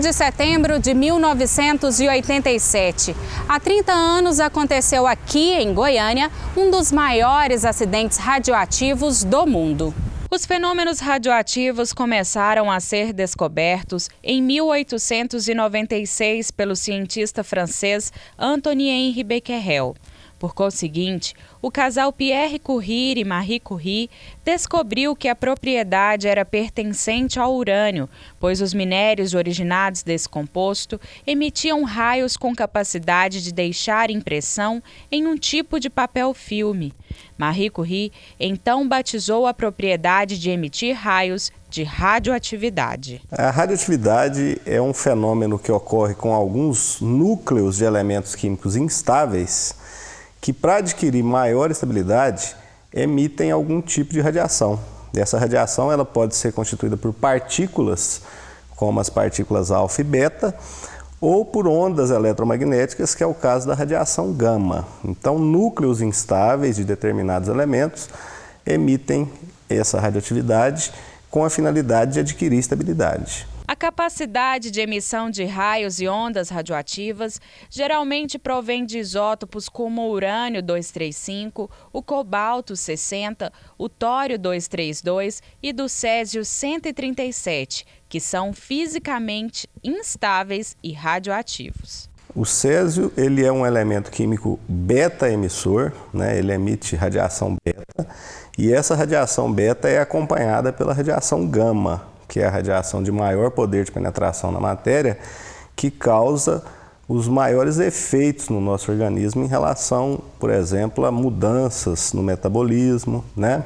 de setembro de 1987. Há 30 anos aconteceu aqui em Goiânia um dos maiores acidentes radioativos do mundo. Os fenômenos radioativos começaram a ser descobertos em 1896 pelo cientista francês Antoine-Henri Becquerel. Por conseguinte, o casal Pierre Curie e Marie Curie descobriu que a propriedade era pertencente ao urânio, pois os minérios originados desse composto emitiam raios com capacidade de deixar impressão em um tipo de papel filme. Marie Curie então batizou a propriedade de emitir raios de radioatividade. A radioatividade é um fenômeno que ocorre com alguns núcleos de elementos químicos instáveis que, para adquirir maior estabilidade, emitem algum tipo de radiação. E essa radiação ela pode ser constituída por partículas, como as partículas alfa e beta, ou por ondas eletromagnéticas, que é o caso da radiação gama. Então, núcleos instáveis de determinados elementos emitem essa radioatividade com a finalidade de adquirir estabilidade. A capacidade de emissão de raios e ondas radioativas geralmente provém de isótopos como o urânio 235, o cobalto 60, o tório 232 e do césio 137, que são fisicamente instáveis e radioativos. O césio ele é um elemento químico beta-emissor, né? Ele emite radiação beta, e essa radiação beta é acompanhada pela radiação gama, que é a radiação de maior poder de penetração na matéria, que causa os maiores efeitos no nosso organismo em relação, por exemplo, a mudanças no metabolismo, né?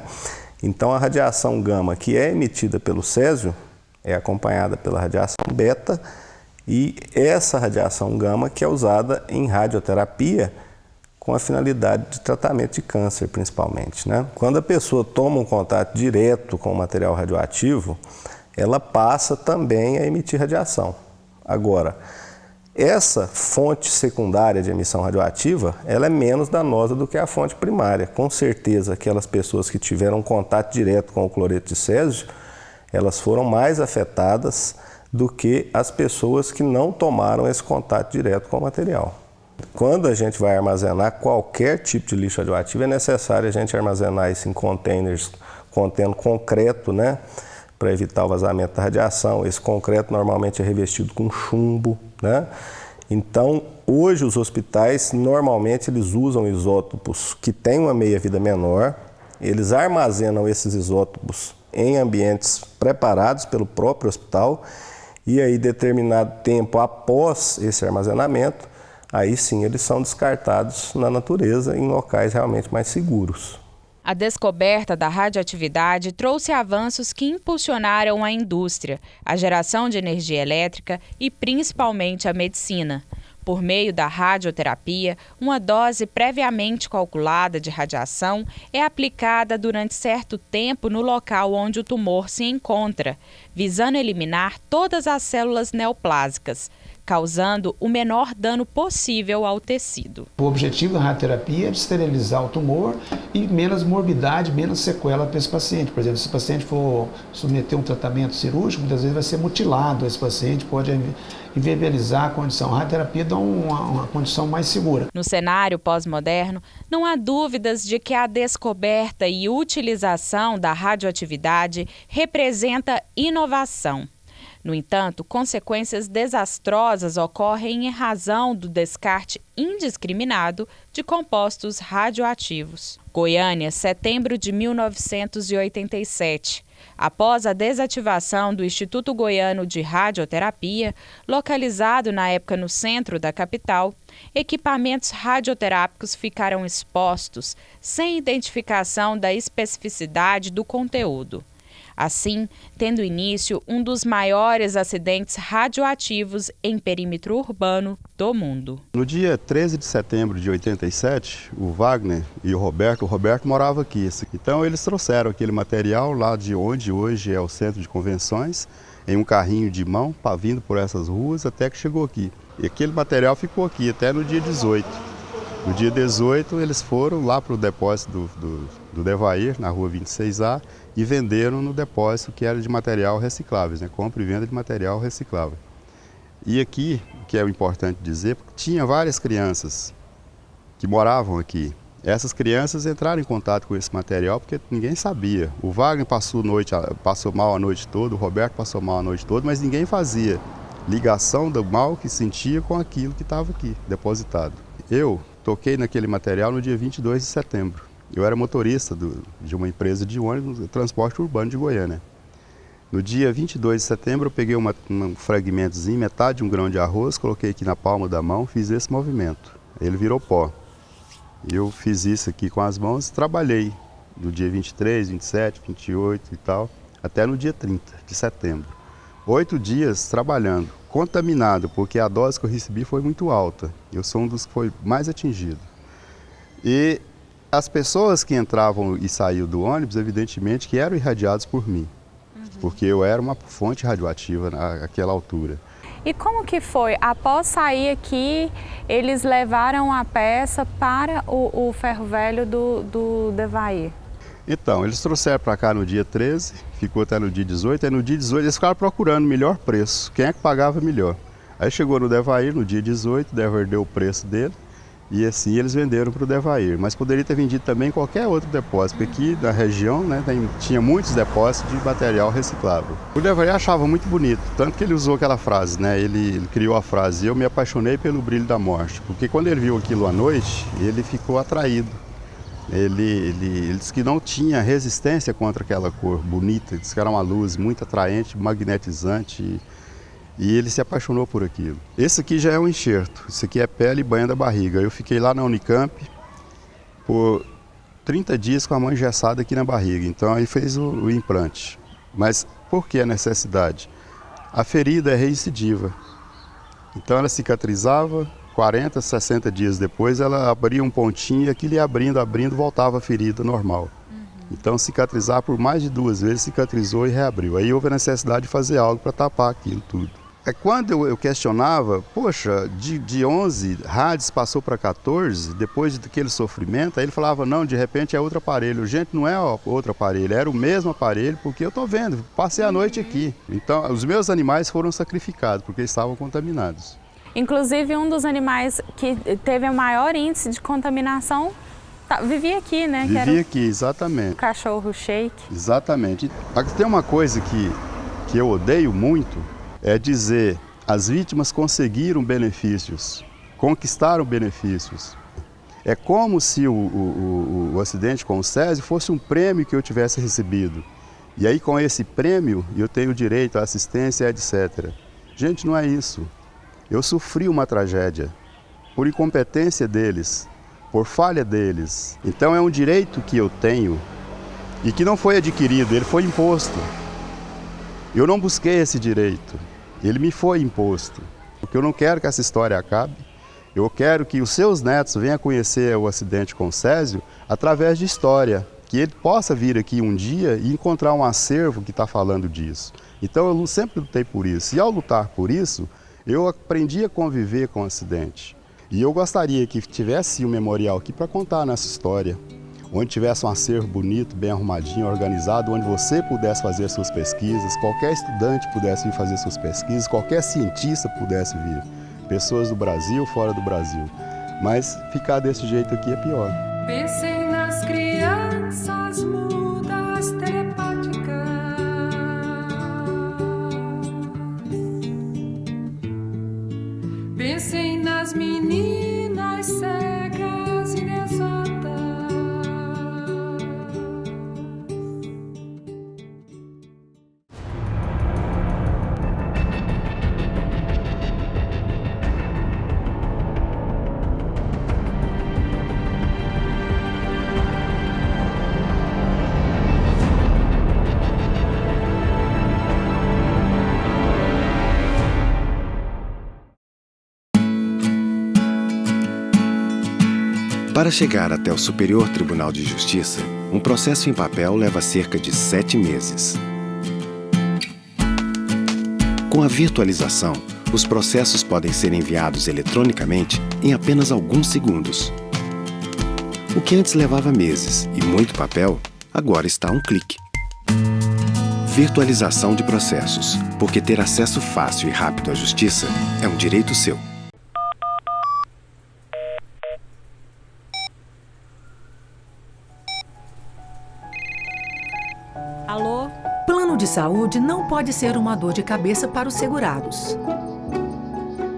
Então, a radiação gama, que é emitida pelo césio, é acompanhada pela radiação beta, e essa radiação gama que é usada em radioterapia com a finalidade de tratamento de câncer, principalmente, né? Quando a pessoa toma um contato direto com o material radioativo, ela passa também a emitir radiação. Agora, essa fonte secundária de emissão radioativa, ela é menos danosa do que a fonte primária. Com certeza, aquelas pessoas que tiveram contato direto com o cloreto de césio, elas foram mais afetadas do que as pessoas que não tomaram esse contato direto com o material. Quando a gente vai armazenar qualquer tipo de lixo radioativo, é necessário a gente armazenar isso em containers contendo concreto, né? Para evitar o vazamento da radiação. Esse concreto normalmente é revestido com chumbo, né? Então, hoje os hospitais, normalmente, eles usam isótopos que têm uma meia-vida menor, eles armazenam esses isótopos em ambientes preparados pelo próprio hospital, e aí, determinado tempo após esse armazenamento, aí sim eles são descartados na natureza em locais realmente mais seguros. A descoberta da radioatividade trouxe avanços que impulsionaram a indústria, a geração de energia elétrica e principalmente a medicina. Por meio da radioterapia, uma dose previamente calculada de radiação é aplicada durante certo tempo no local onde o tumor se encontra, visando eliminar todas as células neoplásicas, causando o menor dano possível ao tecido. O objetivo da radioterapia é de esterilizar o tumor e menos morbidade, menos sequela para esse paciente. Por exemplo, se o paciente for submeter um tratamento cirúrgico, muitas vezes vai ser mutilado esse paciente, pode inviabilizar a condição. A radioterapia dá uma condição mais segura. No cenário pós-moderno, não há dúvidas de que a descoberta e utilização da radioatividade representa inovação. No entanto, consequências desastrosas ocorrem em razão do descarte indiscriminado de compostos radioativos. Goiânia, setembro de 1987. Após a desativação do Instituto Goiano de Radioterapia, localizado na época no centro da capital, equipamentos radioterápicos ficaram expostos, sem identificação da especificidade do conteúdo. Assim, tendo início um dos maiores acidentes radioativos em perímetro urbano do mundo. No dia 13 de setembro de 87, o Wagner e o Roberto morava aqui. Então eles trouxeram aquele material lá de onde hoje é o centro de convenções, em um carrinho de mão, vindo por essas ruas até que chegou aqui. E aquele material ficou aqui até no dia 18. No dia 18 eles foram lá para o depósito do Devair, na rua 26A, e venderam no depósito que era de material reciclável, né? Compra e venda de material reciclável. E aqui, que é o importante dizer, tinha várias crianças que moravam aqui. Essas crianças entraram em contato com esse material porque ninguém sabia. O Wagner passou mal a noite toda, o Roberto passou mal a noite toda, mas ninguém fazia ligação do mal que sentia com aquilo que estava aqui, depositado. Eu toquei naquele material no dia 22 de setembro. Eu era motorista de uma empresa de ônibus de transporte urbano de Goiânia. No dia 22 de setembro eu peguei um fragmentozinho, metade de um grão de arroz, coloquei aqui na palma da mão, fiz esse movimento. Ele virou pó. Eu fiz isso aqui com as mãos, trabalhei no dia 23, 27, 28 e tal, até no dia 30 de setembro. 8 dias trabalhando, contaminado, porque a dose que eu recebi foi muito alta. Eu sou um dos que foi mais atingido. E as pessoas que entravam e saíam do ônibus, evidentemente, que eram irradiados por mim, porque eu era uma fonte radioativa naquela altura. E como que foi? Após sair aqui, eles levaram a peça para o ferro velho do Devair? Então, eles trouxeram para cá no dia 13, ficou até no dia 18, aí no dia 18 eles ficaram procurando o melhor preço, quem é que pagava melhor. Aí chegou no Devair no dia 18, o Devair deu o preço dele, e assim eles venderam para o Devair. Mas poderia ter vendido também qualquer outro depósito, porque aqui na região, né, tinha muitos depósitos de material reciclável. O Devair achava muito bonito, tanto que ele usou aquela frase, né, ele criou a frase: eu me apaixonei pelo brilho da morte, porque quando ele viu aquilo à noite, ele ficou atraído. Ele disse que não tinha resistência contra aquela cor bonita, disse que era uma luz muito atraente, magnetizante, e ele se apaixonou por aquilo. Esse aqui já é um enxerto, isso aqui é pele e banha da barriga. Eu fiquei lá na Unicamp por 30 dias com a mão engessada aqui na barriga, então aí fez o implante. Mas por que a necessidade? A ferida é recidiva, então ela cicatrizava, 40, 60 dias depois ela abria um pontinho e aquilo ia abrindo, voltava a ferida normal. Então cicatrizar por mais de 2 vezes, cicatrizou e reabriu. Aí houve a necessidade de fazer algo para tapar aquilo tudo. Quando eu questionava, poxa, de 11 rádios passou para 14, depois daquele sofrimento, aí ele falava, não, de repente é outro aparelho. Gente, não é outro aparelho, era o mesmo aparelho, porque eu estou vendo, passei a noite aqui. Então os meus animais foram sacrificados, porque estavam contaminados. Inclusive, um dos animais que teve o maior índice de contaminação vivia aqui, né? Vivia aqui, exatamente. O cachorro Shake. Exatamente. Tem uma coisa que eu odeio muito, é dizer as vítimas conseguiram benefícios, conquistaram benefícios. É como se o acidente com o Césio fosse um prêmio que eu tivesse recebido. E aí com esse prêmio eu tenho direito à assistência, etc. Gente, não é isso. Eu sofri uma tragédia por incompetência deles, por falha deles. Então é um direito que eu tenho e que não foi adquirido, ele foi imposto. Eu não busquei esse direito, ele me foi imposto. Porque eu não quero que essa história acabe, eu quero que os seus netos venham conhecer o acidente com o Césio através de história, que ele possa vir aqui um dia e encontrar um acervo que está falando disso. Então eu sempre lutei por isso, e ao lutar por isso, eu aprendi a conviver com o acidente. E eu gostaria que tivesse um memorial aqui para contar nessa história, onde tivesse um acervo bonito, bem arrumadinho, organizado, onde você pudesse fazer suas pesquisas, qualquer estudante pudesse vir fazer suas pesquisas, qualquer cientista pudesse vir, pessoas do Brasil, fora do Brasil. Mas ficar desse jeito aqui é pior. Pensem nas crianças mudas telepáticas. Pensem nas meninas cegas e inexatas. Para chegar até o Superior Tribunal de Justiça, um processo em papel leva cerca de 7 meses. Com a virtualização, os processos podem ser enviados eletronicamente em apenas alguns segundos. O que antes levava meses e muito papel, agora está a um clique. Virtualização de processos, porque ter acesso fácil e rápido à justiça é um direito seu. Alô? Plano de saúde não pode ser uma dor de cabeça para os segurados.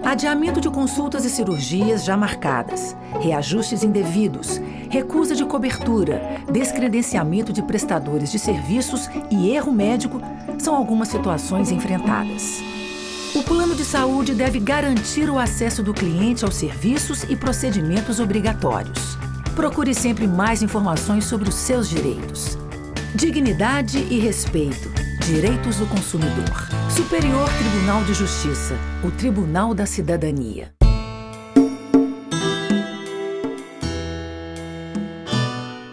Adiamento de consultas e cirurgias já marcadas, reajustes indevidos, recusa de cobertura, descredenciamento de prestadores de serviços e erro médico são algumas situações enfrentadas. O plano de saúde deve garantir o acesso do cliente aos serviços e procedimentos obrigatórios. Procure sempre mais informações sobre os seus direitos. Dignidade e respeito. Direitos do consumidor. Superior Tribunal de Justiça. O Tribunal da Cidadania.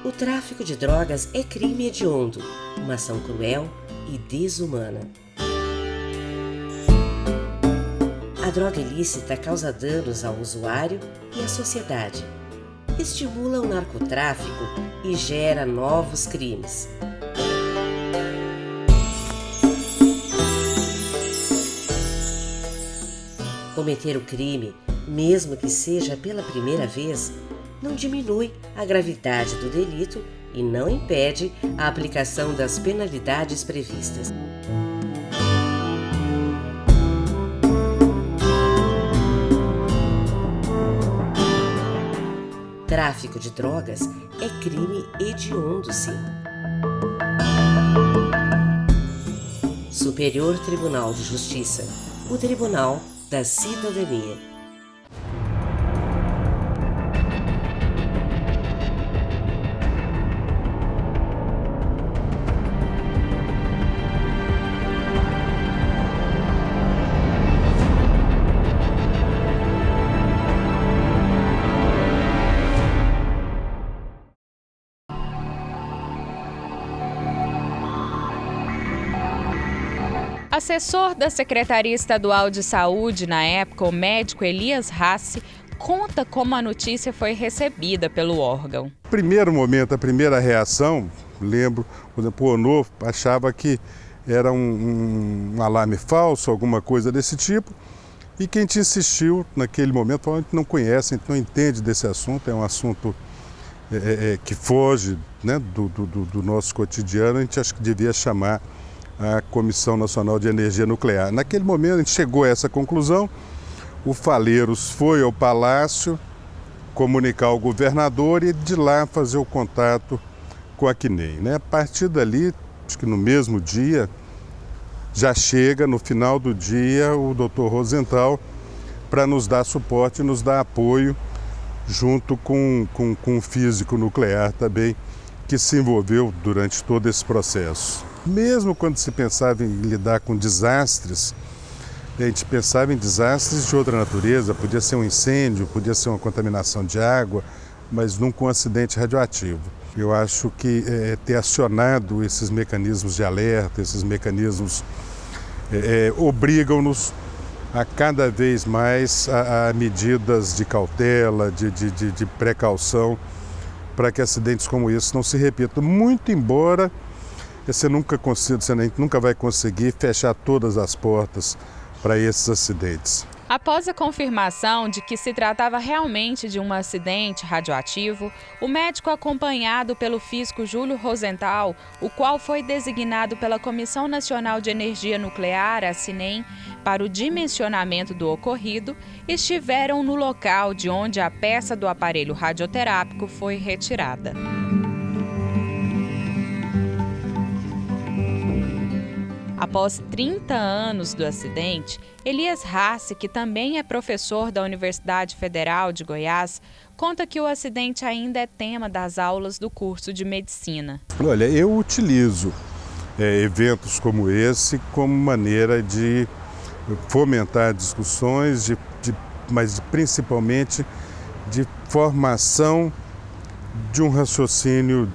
O tráfico de drogas é crime hediondo, uma ação cruel e desumana. A droga ilícita causa danos ao usuário e à sociedade. Estimula o narcotráfico e gera novos crimes. Cometer o crime, mesmo que seja pela primeira vez, não diminui a gravidade do delito e não impede a aplicação das penalidades previstas. Tráfico de drogas é crime hediondo, sim. Superior Tribunal de Justiça, o Tribunal da Cidadania. Assessor da Secretaria Estadual de Saúde na época, o médico Elias Rassi, conta como a notícia foi recebida pelo órgão. Primeiro momento, a primeira reação, lembro, por exemplo, o ONOF achava que era um alarme falso, alguma coisa desse tipo, e quem te insistiu naquele momento falou: a gente não conhece, a gente não entende desse assunto, é um assunto que foge, né, do nosso cotidiano, a gente acha que devia chamar a Comissão Nacional de Energia Nuclear. Naquele momento a gente chegou a essa conclusão, o Faleiros foi ao Palácio comunicar ao governador e de lá fazer o contato com a CNEM, né? A partir dali, acho que no mesmo dia, já chega no final do dia o Dr. Rosenthal para nos dar suporte e nos dar apoio, junto com um físico nuclear também, que se envolveu durante todo esse processo. Mesmo quando se pensava em lidar com desastres, a gente pensava em desastres de outra natureza, podia ser um incêndio, podia ser uma contaminação de água, mas nunca um acidente radioativo. Eu acho que ter acionado esses mecanismos de alerta, esses mecanismos obrigam-nos a cada vez mais a medidas de cautela, de precaução, para que acidentes como esse não se repitam. Muito embora a gente nunca vai conseguir fechar todas as portas para esses acidentes. Após a confirmação de que se tratava realmente de um acidente radioativo, o médico, acompanhado pelo físico Júlio Rosenthal, o qual foi designado pela Comissão Nacional de Energia Nuclear, a CNEM, para o dimensionamento do ocorrido, estiveram no local de onde a peça do aparelho radioterápico foi retirada. Após 30 anos do acidente, Elias Rassi, que também é professor da Universidade Federal de Goiás, conta que o acidente ainda é tema das aulas do curso de medicina. Olha, eu utilizo eventos como esse como maneira de fomentar discussões, mas principalmente de formação de um raciocínio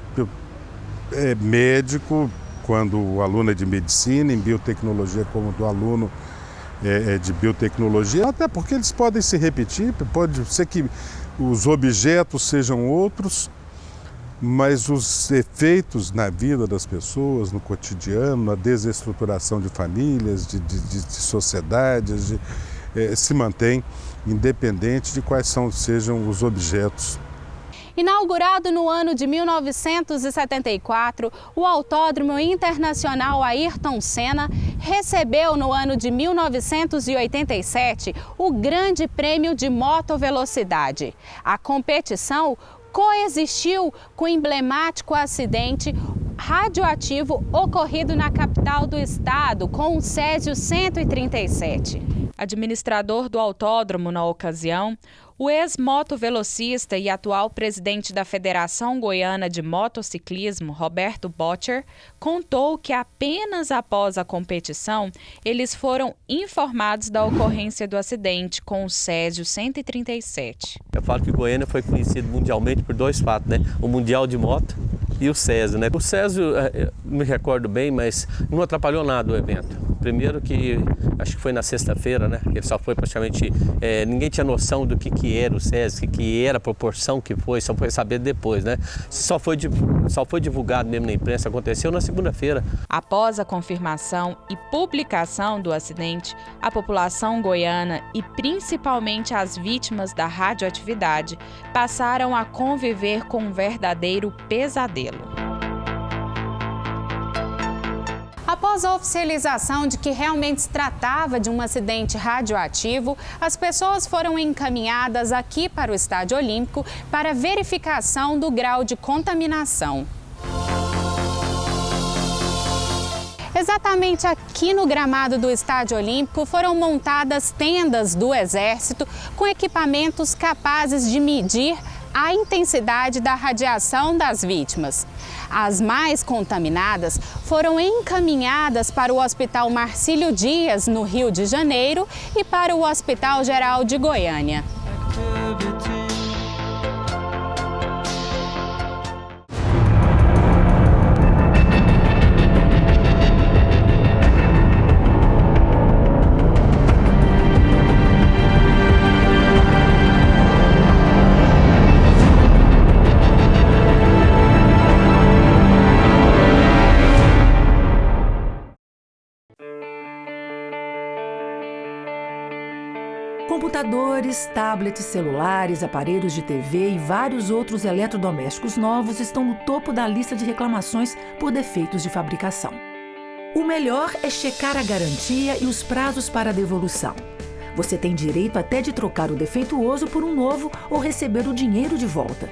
médico, quando o aluno é de medicina, em biotecnologia, como do aluno de biotecnologia, até porque eles podem se repetir, pode ser que os objetos sejam outros, mas os efeitos na vida das pessoas, no cotidiano, na desestruturação de famílias, de sociedades, se mantém independente de quais sejam os objetos. Inaugurado no ano de 1974, o Autódromo Internacional Ayrton Senna recebeu no ano de 1987 o Grande Prêmio de Motovelocidade. A competição coexistiu com o emblemático acidente radioativo ocorrido na capital do estado com o Césio 137. Administrador do autódromo na ocasião, o ex-motovelocista e atual presidente da Federação Goiana de Motociclismo, Roberto Bottcher, contou que apenas após a competição, eles foram informados da ocorrência do acidente com o Césio 137. Eu falo que Goiânia foi conhecido mundialmente por dois fatos, né? O Mundial de Moto e o Césio, né? O Césio, me recordo bem, mas não atrapalhou nada o evento. Primeiro que, acho que foi na sexta-feira, né? Ele só foi praticamente, ninguém tinha noção do que era o Césio, que era a proporção que foi, só foi saber depois, né? Só foi divulgado mesmo na imprensa, aconteceu na segunda-feira. Após a confirmação e publicação do acidente, a população goiana e principalmente as vítimas da radioatividade passaram a conviver com um verdadeiro pesadelo. Após a oficialização de que realmente se tratava de um acidente radioativo, as pessoas foram encaminhadas aqui para o Estádio Olímpico para verificação do grau de contaminação. Exatamente aqui no gramado do Estádio Olímpico foram montadas tendas do Exército com equipamentos capazes de medir a intensidade da radiação das vítimas. As mais contaminadas foram encaminhadas para o Hospital Marcílio Dias, no Rio de Janeiro, e para o Hospital Geral de Goiânia. Computadores, tablets, celulares, aparelhos de TV e vários outros eletrodomésticos novos estão no topo da lista de reclamações por defeitos de fabricação. O melhor é checar a garantia e os prazos para devolução. Você tem direito até de trocar o defeituoso por um novo ou receber o dinheiro de volta.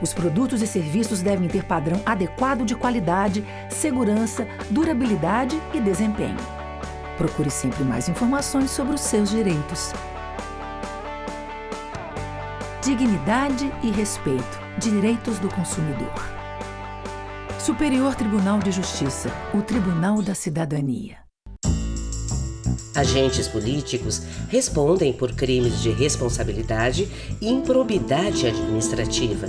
Os produtos e serviços devem ter padrão adequado de qualidade, segurança, durabilidade e desempenho. Procure sempre mais informações sobre os seus direitos. Dignidade e respeito. Direitos do consumidor. Superior Tribunal de Justiça. O Tribunal da Cidadania. Agentes políticos respondem por crimes de responsabilidade e improbidade administrativa.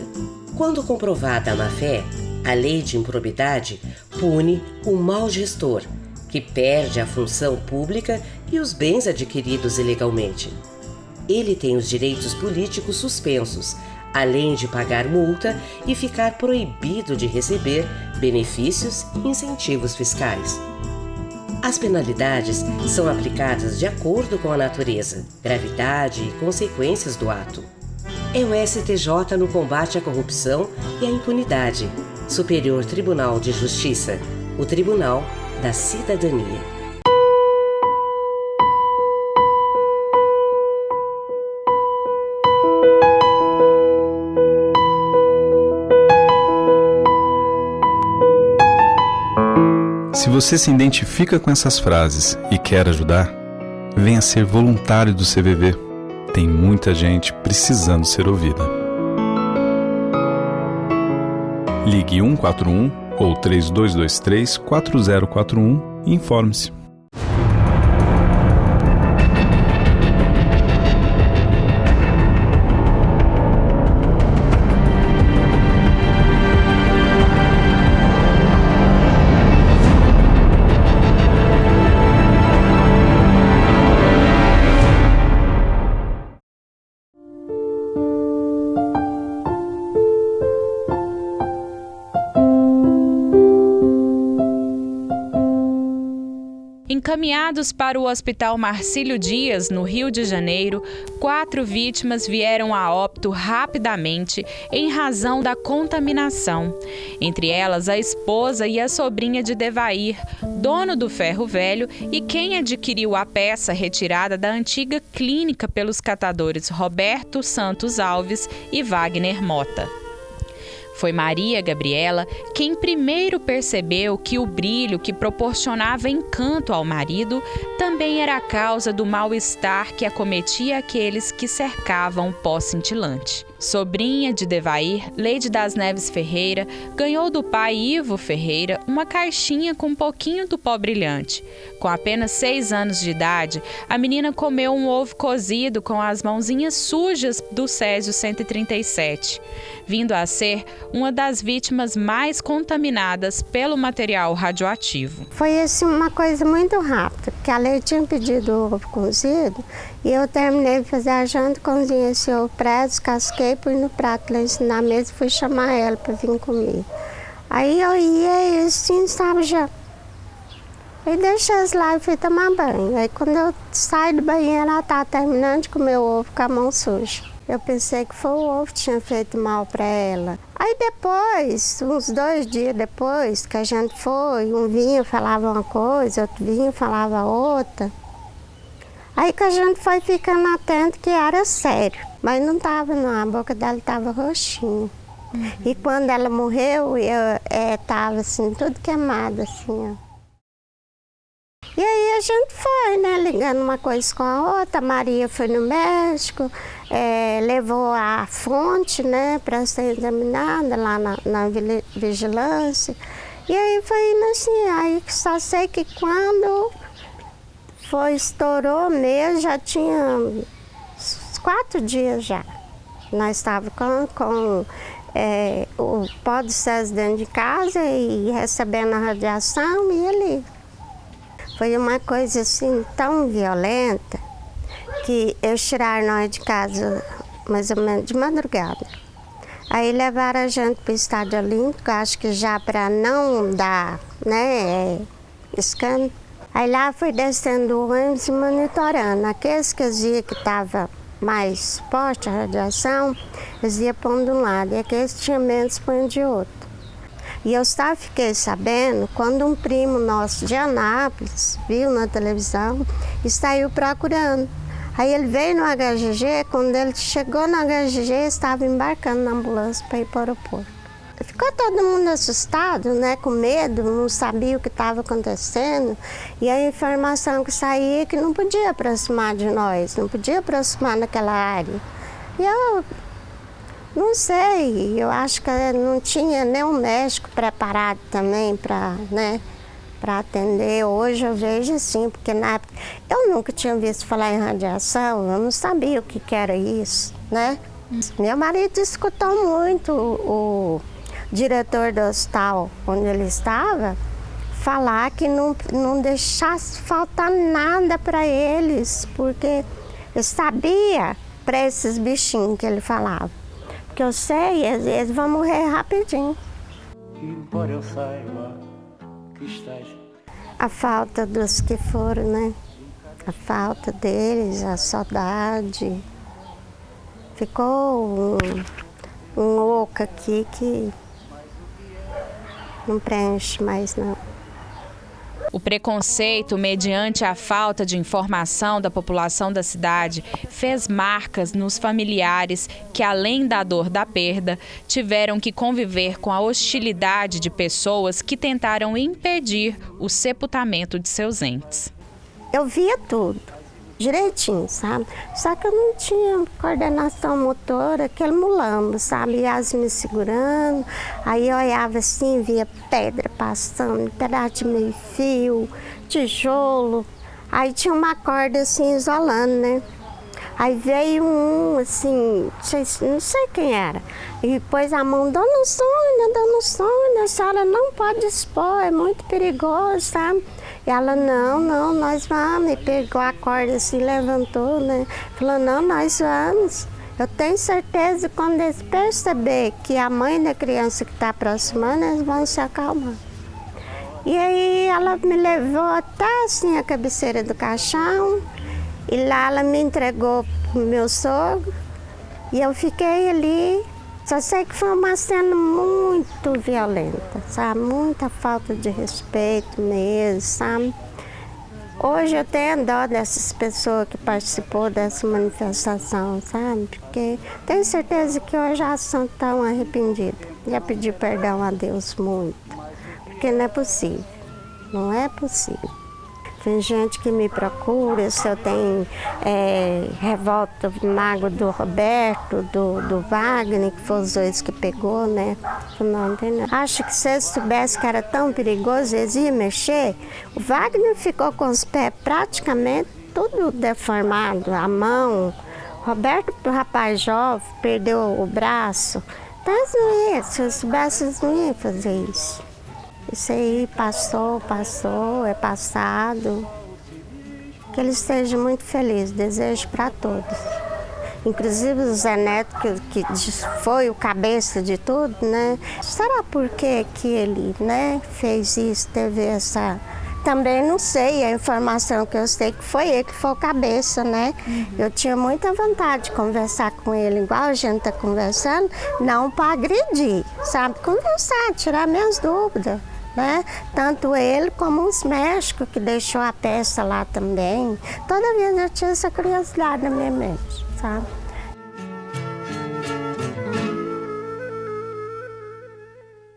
Quando comprovada a má-fé, a lei de improbidade pune o mau gestor, que perde a função pública e os bens adquiridos ilegalmente. Ele tem os direitos políticos suspensos, além de pagar multa e ficar proibido de receber benefícios e incentivos fiscais. As penalidades são aplicadas de acordo com a natureza, gravidade e consequências do ato. É o STJ no combate à corrupção e à impunidade. Superior Tribunal de Justiça, o Tribunal da Cidadania. Se você se identifica com essas frases e quer ajudar, venha ser voluntário do CVV. Tem muita gente precisando ser ouvida. Ligue 141 ou 3223-4041 e informe-se. Encaminhados para o Hospital Marcílio Dias, no Rio de Janeiro, 4 vítimas vieram a óbito rapidamente em razão da contaminação. Entre elas, a esposa e a sobrinha de Devair, dono do ferro velho e quem adquiriu a peça retirada da antiga clínica pelos catadores Roberto Santos Alves e Wagner Mota. Foi Maria Gabriela quem primeiro percebeu que o brilho que proporcionava encanto ao marido também era a causa do mal-estar que acometia aqueles que cercavam o pó cintilante. Sobrinha de Devair, Leide das Neves Ferreira, ganhou do pai Ivo Ferreira uma caixinha com um pouquinho do pó brilhante. Com apenas 6 anos de idade, a menina comeu um ovo cozido com as mãozinhas sujas do Césio 137, vindo a ser uma das vítimas mais contaminadas pelo material radioativo. Foi assim uma coisa muito rápida, porque a Leide tinha pedido o ovo cozido e eu terminei de fazer a janta, cozinhei esse ovo preto, descasquei, pus no prato lá na mesa e fui chamar ela para vir comigo. Aí eu ia e assim, sabe, já. Aí deixei eles lá e fui tomar banho. Aí quando eu saí do banheiro, ela estava terminando de comer o ovo com a mão suja. Eu pensei que foi o ovo que tinha feito mal para ela. Aí depois, uns 2 dias depois que a gente foi, um vinha falava uma coisa, outro vinha falava outra. Aí que a gente foi ficando atento que era sério, mas não estava não, a boca dela estava roxinha. E quando ela morreu, eu estava assim, tudo queimado assim, ó. E aí a gente foi, né, ligando uma coisa com a outra. A Maria foi no médico, levou a fonte, né, para ser examinada lá na vigilância. E aí foi indo assim, aí só sei que quando estourou mesmo, já tinha 4 dias já. Nós estávamos com o pó de Césio dentro de casa e recebendo a radiação e ali. Foi uma coisa assim tão violenta que eles tiraram nós de casa mais ou menos de madrugada. Aí levaram a gente para o Estádio Olímpico, acho que já para não dar, né, escândalo. Aí lá foi descendo o ônibus e monitorando. Aqueles que diziam que estava mais forte a radiação, eles iam pondo de um lado, e aqueles que tinham menos põem de outro. E eu só fiquei sabendo quando um primo nosso de Anápolis viu na televisão e saiu procurando. Aí ele veio no HGG, quando ele chegou no HGG, estava embarcando na ambulância para ir para o aeroporto. Ficou todo mundo assustado, né, com medo, não sabia o que estava acontecendo. E a informação que saía é que não podia aproximar de nós, não podia aproximar naquela área. E eu não sei, eu acho que não tinha nenhum médico preparado também para, né, para atender. Hoje eu vejo assim, porque na época eu nunca tinha visto falar em radiação, eu não sabia o que era isso, né? Meu marido escutou muito o diretor do hospital onde ele estava falar que não deixasse faltar nada para eles, porque eu sabia para esses bichinhos que ele falava. Porque eu sei, eles vão morrer rapidinho. Embora eu saiba que estás... A falta dos que foram, né? A falta deles, a saudade. Ficou um oco aqui que não preenche mais, não. O preconceito, mediante a falta de informação da população da cidade, fez marcas nos familiares que, além da dor da perda, tiveram que conviver com a hostilidade de pessoas que tentaram impedir o sepultamento de seus entes. Eu via tudo direitinho, sabe? Só que eu não tinha coordenação motora, aquele mulambo, sabe? Elas me segurando, aí eu olhava assim, via pedra passando, pedaço de meio fio, tijolo. Aí tinha uma corda assim isolando, né? Aí veio um, assim, não sei quem era, e pôs a mão, Dona Sônia, a senhora não pode expor, é muito perigoso, sabe? E ela, não, nós vamos, e pegou a corda assim, levantou, né? Falou, não, nós vamos. Eu tenho certeza que quando eles perceberem que a mãe da criança que está aproximando, eles vão se acalmar. E aí ela me levou até assim a cabeceira do caixão e lá ela me entregou pro meu sogro e eu fiquei ali. Só sei que foi uma cena muito violenta, sabe? Muita falta de respeito mesmo, sabe? Hoje eu tenho dó dessas pessoas que participou dessa manifestação, sabe? Porque tenho certeza que hoje já são tão arrependidas. Já pedi perdão a Deus muito, porque não é possível, não é possível. Tem gente que me procura se eu tenho revolta, mágoa do Roberto, do Wagner, que foram os dois que pegou, né? Não tem nada. Acho que se eles soubessem que era tão perigoso, eles iam mexer. O Wagner ficou com os pés praticamente tudo deformado, a mão. O Roberto, o rapaz jovem, perdeu o braço. Então eles não iam, se eles soubessem, eles não iam fazer isso. Isso aí passou, é passado. Que eles estejam muito felizes, desejo para todos. Inclusive o Zé Neto, que foi o cabeça de tudo, né? Será por que ele, né, fez isso, teve essa... Também não sei, a informação que eu sei que foi ele que foi o cabeça, né? Eu tinha muita vontade de conversar com ele, igual a gente está conversando, não para agredir, sabe? Conversar, tirar minhas dúvidas. Né? Tanto ele como os médicos que deixou a peça lá também. Toda vez eu tinha essa curiosidade na minha mente, sabe?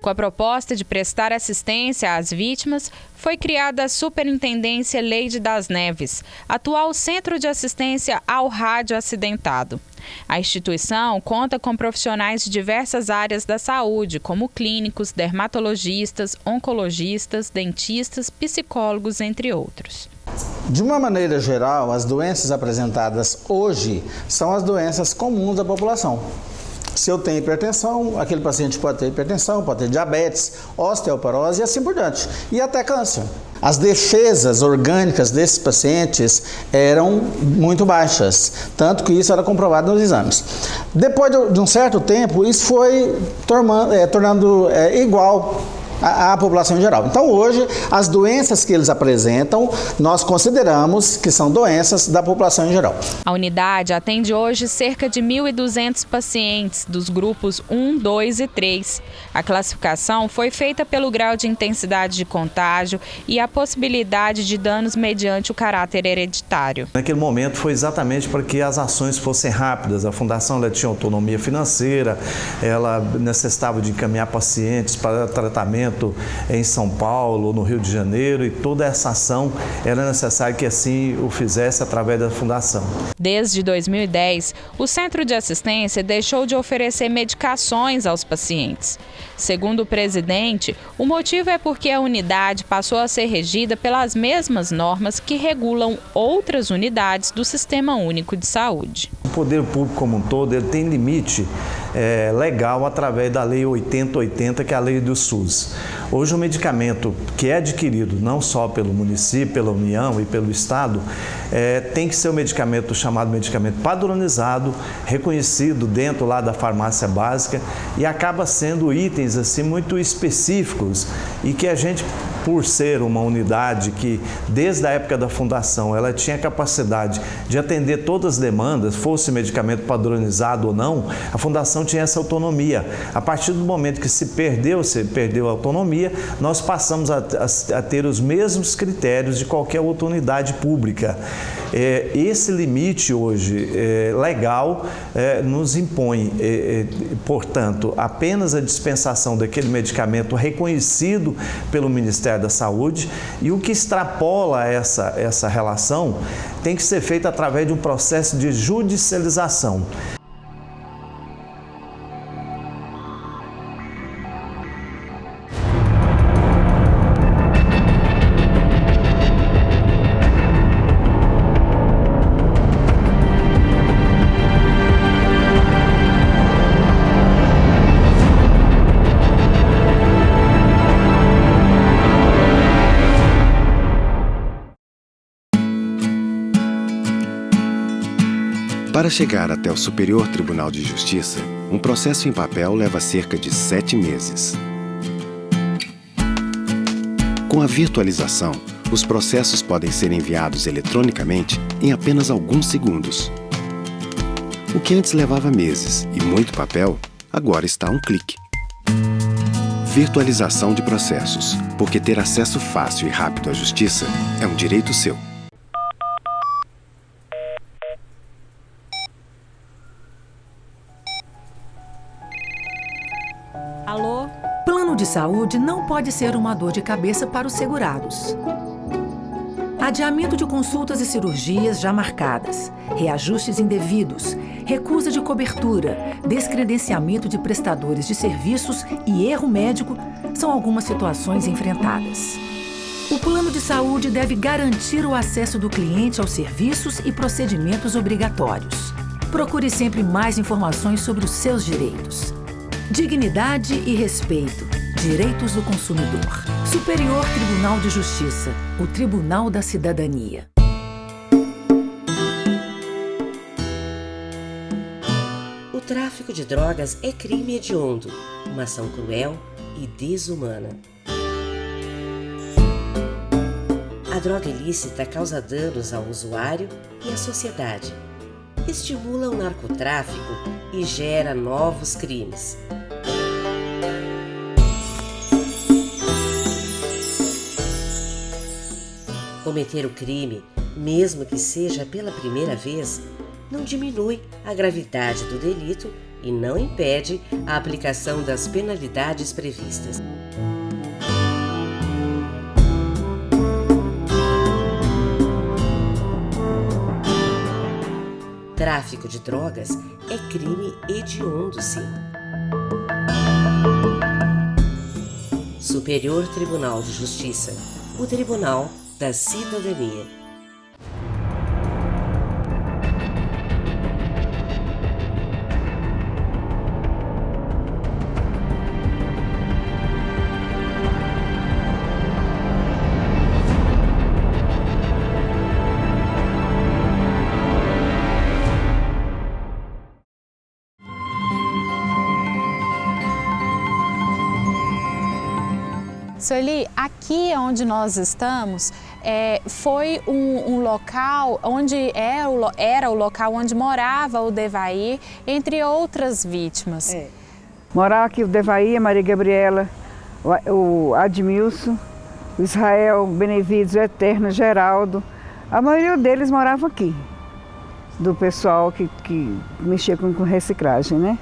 Com a proposta de prestar assistência às vítimas, foi criada a Superintendência Leide das Neves, atual Centro de Assistência ao Rádio Acidentado. A instituição conta com profissionais de diversas áreas da saúde, como clínicos, dermatologistas, oncologistas, dentistas, psicólogos, entre outros. De uma maneira geral, as doenças apresentadas hoje são as doenças comuns da população. Se eu tenho hipertensão, aquele paciente pode ter hipertensão, pode ter diabetes, osteoporose e assim por diante. E até câncer. As defesas orgânicas desses pacientes eram muito baixas, tanto que isso era comprovado nos exames. Depois de um certo tempo, isso foi tornando igual à população em geral. Então hoje, as doenças que eles apresentam, nós consideramos que são doenças da população em geral. A unidade atende hoje cerca de 1.200 pacientes dos grupos 1, 2 e 3. A classificação foi feita pelo grau de intensidade de contágio e a possibilidade de danos mediante o caráter hereditário. Naquele momento foi exatamente para que as ações fossem rápidas. A Fundação ela tinha autonomia financeira, ela necessitava de encaminhar pacientes para tratamento em São Paulo, no Rio de Janeiro, e toda essa ação era necessário que assim o fizesse através da Fundação. Desde 2010, o Centro de Assistência deixou de oferecer medicações aos pacientes. Segundo o presidente, o motivo é porque a unidade passou a ser regida pelas mesmas normas que regulam outras unidades do Sistema Único de Saúde. O poder público como um todo ele tem limite legal através da Lei 8080, que é a lei do SUS. Hoje o medicamento que é adquirido não só pelo município, pela União e pelo Estado, tem que ser um medicamento chamado medicamento padronizado, reconhecido dentro lá da farmácia básica, e acaba sendo itens assim muito específicos e que a gente, por ser uma unidade que desde a época da fundação ela tinha capacidade de atender todas as demandas, fosse medicamento padronizado ou não, a fundação tinha essa autonomia. A partir do momento que se perdeu a autonomia, nós passamos a ter os mesmos critérios de qualquer outra unidade pública. Esse limite hoje legal nos impõe, portanto, apenas a dispensação daquele medicamento reconhecido pelo Ministério da Saúde, e o que extrapola essa relação tem que ser feito através de um processo de judicialização. Para chegar até o Superior Tribunal de Justiça, um processo em papel leva cerca de 7 meses. Com a virtualização, os processos podem ser enviados eletronicamente em apenas alguns segundos. O que antes levava meses e muito papel, agora está a um clique. Virtualização de processos, porque ter acesso fácil e rápido à justiça é um direito seu. Alô? Plano de saúde não pode ser uma dor de cabeça para os segurados. Adiamento de consultas e cirurgias já marcadas, reajustes indevidos, recusa de cobertura, descredenciamento de prestadores de serviços e erro médico são algumas situações enfrentadas. O plano de saúde deve garantir o acesso do cliente aos serviços e procedimentos obrigatórios. Procure sempre mais informações sobre os seus direitos. Dignidade e respeito. Direitos do consumidor. Superior Tribunal de Justiça. O Tribunal da Cidadania. O tráfico de drogas é crime hediondo, uma ação cruel e desumana. A droga ilícita causa danos ao usuário e à sociedade. Estimula o narcotráfico e gera novos crimes. Cometer o crime, mesmo que seja pela primeira vez, não diminui a gravidade do delito e não impede a aplicação das penalidades previstas. Tráfico de drogas é crime hediondo, sim. Superior Tribunal de Justiça, o Tribunal da Cidadania. Sueli, aqui onde nós estamos foi um local onde era o local onde morava o Devair, entre outras vítimas. Morava aqui o Devair, a Maria Gabriela, o Admilson, o Israel, o Benevides, o Eterno, o Geraldo. A maioria deles morava aqui, do pessoal que mexia com reciclagem, né?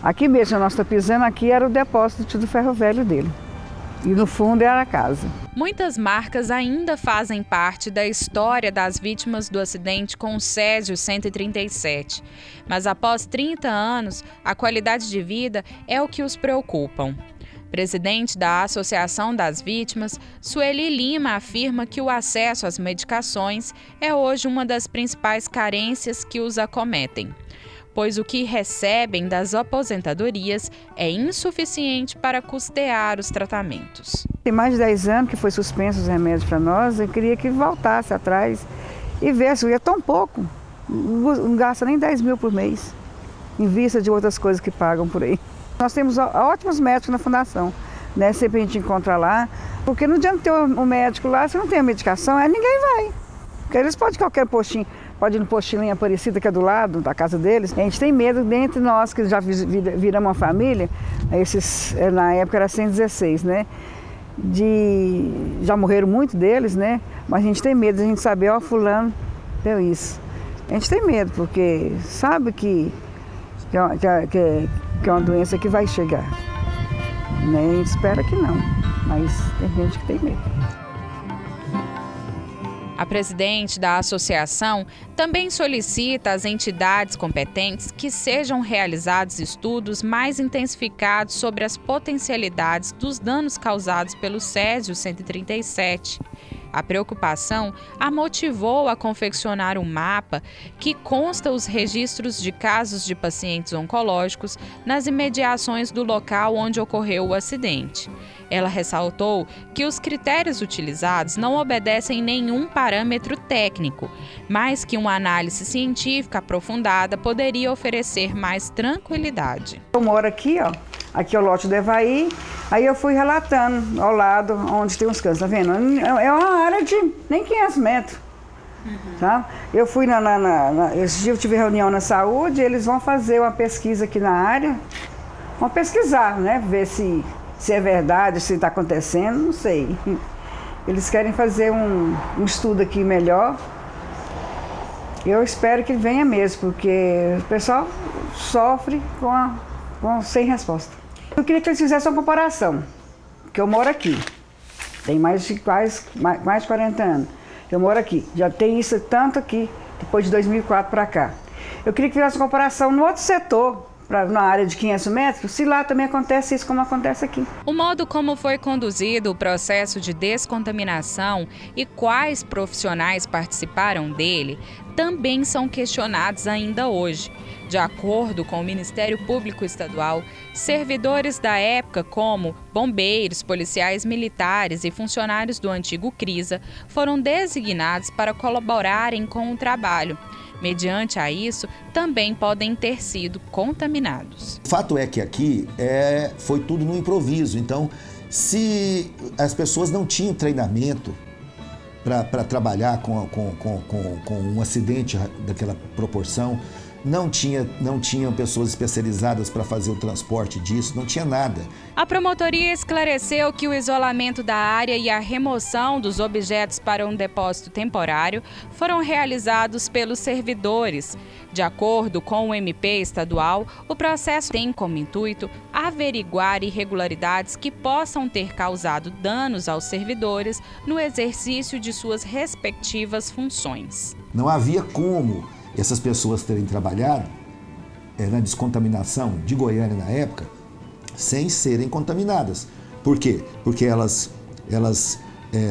Aqui mesmo, nós estamos pisando, aqui era o depósito do ferro velho dele. E no fundo era a casa. Muitas marcas ainda fazem parte da história das vítimas do acidente com o Césio 137. Mas após 30 anos, a qualidade de vida é o que os preocupam. Presidente da Associação das Vítimas, Sueli Lima afirma que o acesso às medicações é hoje uma das principais carências que os acometem, pois o que recebem das aposentadorias é insuficiente para custear os tratamentos. Tem mais de 10 anos que foi suspenso os remédios para nós, eu queria que voltasse atrás e visse, é tão pouco, não gasta nem 10 mil por mês, em vista de outras coisas que pagam por aí. Nós temos ótimos médicos na fundação, né? Sempre a gente encontra lá, porque não adianta ter um médico lá, se não tem a medicação, aí ninguém vai. Porque eles podem ir qualquer postinho, pode ir no postinho em Aparecida, que é do lado da casa deles. A gente tem medo, dentre nós que já viramos uma família, na época era 116, né? Já morreram muitos deles, né? Mas a gente tem medo de a gente saber, fulano deu isso. A gente tem medo, porque sabe que é uma doença que vai chegar. Né? A gente espera que não, mas tem gente que tem medo. A presidente da associação também solicita às entidades competentes que sejam realizados estudos mais intensificados sobre as potencialidades dos danos causados pelo Césio 137. A preocupação a motivou a confeccionar um mapa que consta os registros de casos de pacientes oncológicos nas imediações do local onde ocorreu o acidente. Ela ressaltou que os critérios utilizados não obedecem nenhum parâmetro técnico, mas que uma análise científica aprofundada poderia oferecer mais tranquilidade. Eu moro aqui, ó. Aqui é o lote do Evaí, Aí eu fui relatando ao lado onde tem os canos, tá vendo? É uma área de nem 500 metros. Tá? Eu fui esse dia eu tive reunião na saúde, eles vão fazer uma pesquisa aqui na área, vão pesquisar, né? Ver se é verdade, se está acontecendo, não sei. Eles querem fazer um estudo aqui melhor. Eu espero que venha mesmo, porque o pessoal sofre sem resposta. Eu queria que eles fizessem uma comparação, porque eu moro aqui, tem mais de 40 anos. Eu moro aqui, já tem isso tanto aqui, depois de 2004 para cá. Eu queria que fizesse uma comparação no outro setor, na área de 500 metros, se lá também acontece isso como acontece aqui. O modo como foi conduzido o processo de descontaminação e quais profissionais participaram dele também são questionados ainda hoje. De acordo com o Ministério Público Estadual, servidores da época como bombeiros, policiais militares e funcionários do antigo CRISA foram designados para colaborarem com o trabalho. Mediante a isso, também podem ter sido contaminados. O fato é que aqui foi tudo no improviso. Então, se as pessoas não tinham treinamento para trabalhar com um acidente daquela proporção, não tinham pessoas especializadas para fazer o transporte disso, não tinha nada. A promotoria esclareceu que o isolamento da área e a remoção dos objetos para um depósito temporário foram realizados pelos servidores. De acordo com o MP estadual, o processo tem como intuito averiguar irregularidades que possam ter causado danos aos servidores no exercício de suas respectivas funções. Não havia como essas pessoas terem trabalhado na descontaminação de Goiânia na época sem serem contaminadas. Por quê? Porque elas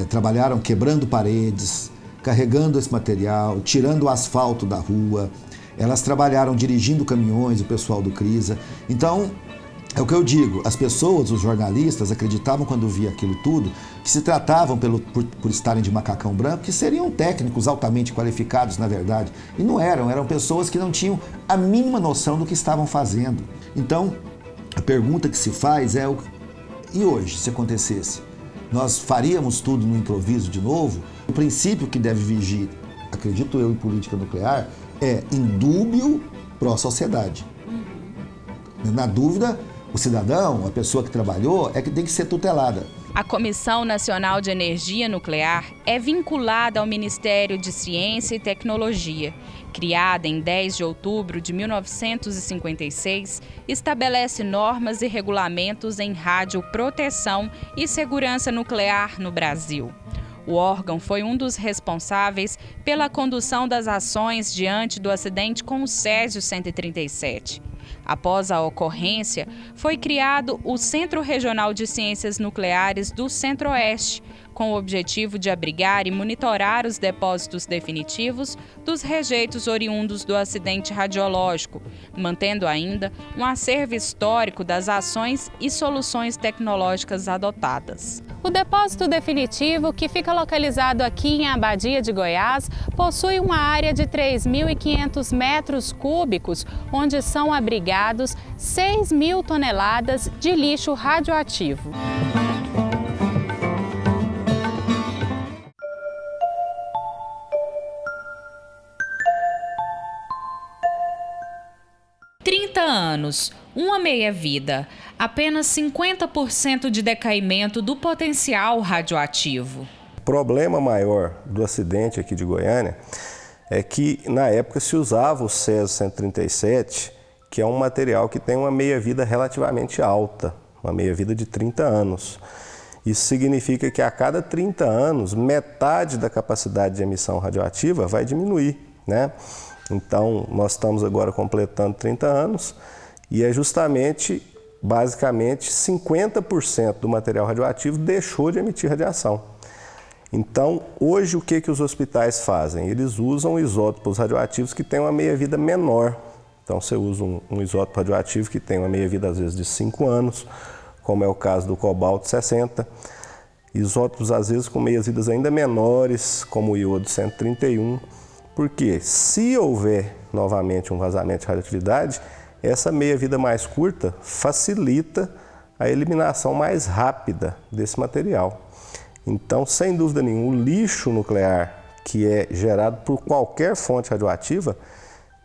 trabalharam quebrando paredes, carregando esse material, tirando o asfalto da rua, elas trabalharam dirigindo caminhões, o pessoal do CRISA. Então, é o que eu digo, as pessoas, os jornalistas, acreditavam quando via aquilo tudo, que se tratavam por estarem de macacão branco, que seriam técnicos altamente qualificados, na verdade. E não eram pessoas que não tinham a mínima noção do que estavam fazendo. Então, a pergunta que se faz é, e hoje, se acontecesse? Nós faríamos tudo no improviso de novo? O princípio que deve vigir, acredito eu, em política nuclear, é indúbio pró-sociedade. Na dúvida, o cidadão, a pessoa que trabalhou, é que tem que ser tutelada. A Comissão Nacional de Energia Nuclear é vinculada ao Ministério de Ciência e Tecnologia. Criada em 10 de outubro de 1956, estabelece normas e regulamentos em radioproteção e segurança nuclear no Brasil. O órgão foi um dos responsáveis pela condução das ações diante do acidente com o Césio 137. Após a ocorrência, foi criado o Centro Regional de Ciências Nucleares do Centro-Oeste, com o objetivo de abrigar e monitorar os depósitos definitivos dos rejeitos oriundos do acidente radiológico, mantendo ainda um acervo histórico das ações e soluções tecnológicas adotadas. O depósito definitivo, que fica localizado aqui em Abadia de Goiás, possui uma área de 3.500 metros cúbicos, onde são abrigados 6.000 toneladas de lixo radioativo. Anos, uma meia-vida, apenas 50% de decaimento do potencial radioativo. O problema maior do acidente aqui de Goiânia é que na época se usava o Césio 137, que é um material que tem uma meia-vida relativamente alta, uma meia-vida de 30 anos. Isso significa que a cada 30 anos, metade da capacidade de emissão radioativa vai diminuir, né? Então, nós estamos agora completando 30 anos e é justamente, basicamente, 50% do material radioativo deixou de emitir radiação. Então, hoje, o que os hospitais fazem? Eles usam isótopos radioativos que têm uma meia-vida menor. Então, você usa um isótopo radioativo que tem uma meia-vida, às vezes, de 5 anos, como é o caso do cobalto 60. Isótopos, às vezes, com meias-vidas ainda menores, como o iodo 131. Porque se houver novamente um vazamento de radioatividade, essa meia-vida mais curta facilita a eliminação mais rápida desse material. Então, sem dúvida nenhuma, o lixo nuclear que é gerado por qualquer fonte radioativa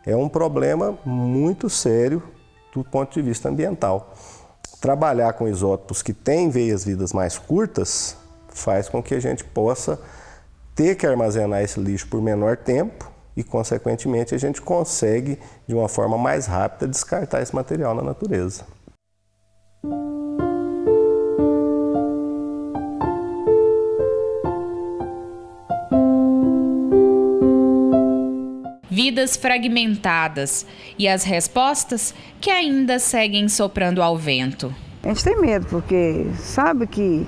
é um problema muito sério do ponto de vista ambiental. Trabalhar com isótopos que têm veias-vidas mais curtas faz com que a gente possa ter que armazenar esse lixo por menor tempo e, consequentemente, a gente consegue, de uma forma mais rápida, descartar esse material na natureza. Vidas fragmentadas e as respostas que ainda seguem soprando ao vento. A gente tem medo, porque sabe que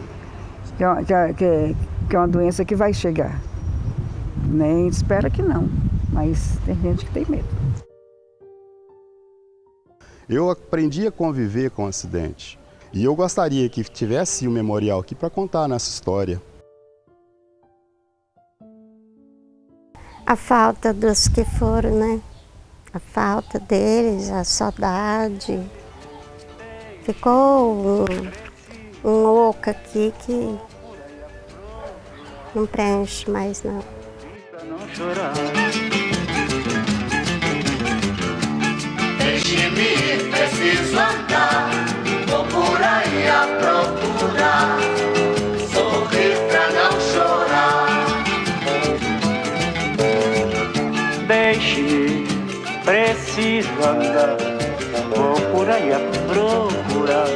é uma doença que vai chegar. Né? A gente espera que não, mas tem gente que tem medo. Eu aprendi a conviver com o acidente e eu gostaria que tivesse um memorial aqui para contar nessa história. A falta dos que foram, né? A falta deles, a saudade. Ficou um oco aqui que não preenche mais, não. Deixe-me ir, preciso andar, vou por aí a procurar, sorrir pra não chorar. Deixe-me, preciso andar, vou por aí a procurar,